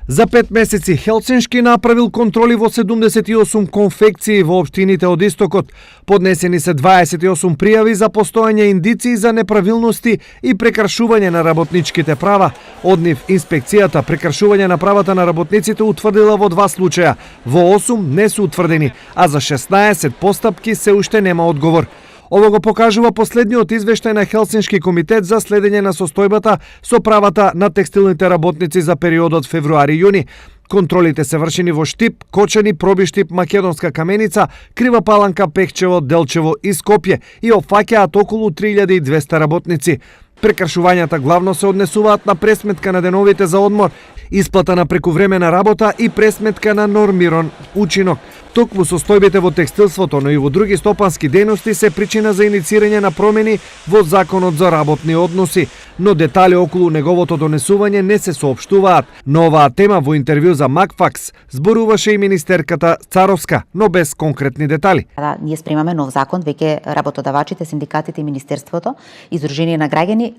За 5 месеци Хелсиншки направил контроли во 78 конфекции во општините од Истокот. Поднесени се 28 пријави за постојање индиции за неправилности и прекршување на работничките права. Од нив инспекцијата прекршување на правата на работниците утврдила во 2 случаја. Во 8 не се утврдени, а за 16 постапки се уште нема одговор. Ово го покажува последниот извештај на Хелсиншки комитет за следење на состојбата со правата на текстилните работници за периодот февруари-јуни. Контролите се вршени во Штип, Кочани, Пробиштип, Македонска Каменица, Крива Паланка, Пехчево, Делчево и Скопје и опфаќаат околу 3200 работници. Прекршувањата главно се однесуваат на пресметка на деновите за одмор, исплата на прекувремена работа и пресметка на нормиран учинок. Токму состојбите во текстилството, но и во други стопански дејности се причина за иницирање на промени во Законот за работни односи, но детали околу неговото донесување не се соопштуваат. На оваа тема во интервју за Макфакс зборуваше и министерката Царовска, но без конкретни детали. Да, ние спремаме нов закон, веќе работодавачите, синдикатите и министерството, Издружение на граѓани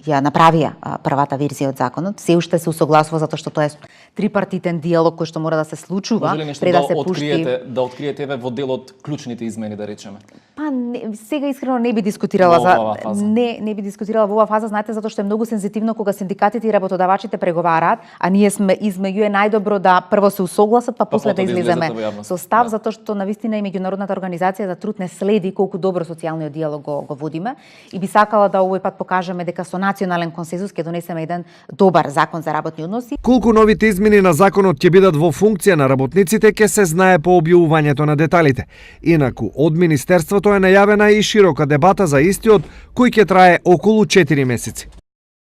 ја направија првата верзија од законот. Се уште се усогласува затоа што тоа е трипартитен диалог кој што мора да се случува пред да се пушти. Да откриете еве во дел од клучните измени, да речеме. Па сега искрено не би дискутирала не би дискутирала во оваа фаза, знаете, затоа што е многу сензитивно кога синдикатите и работодавачите преговараат, а ние сме измеѓу, е најдобро да прво се усогласат, па после да излеземе со став, затоа што навистина и меѓународната организација за труд не следи колку добро социјалниот диалог го водиме и би сакала да овој пат покажеме дека со национален консензус ќе донесеме еден добар закон за работни односи. Колку новите измени на законот ќе бидат во функција на работниците ќе се знае по објавувањето на деталите. Инаку, од Министерството е најавена и широка дебата за истиот, кој ќе трае околу 4 месеци.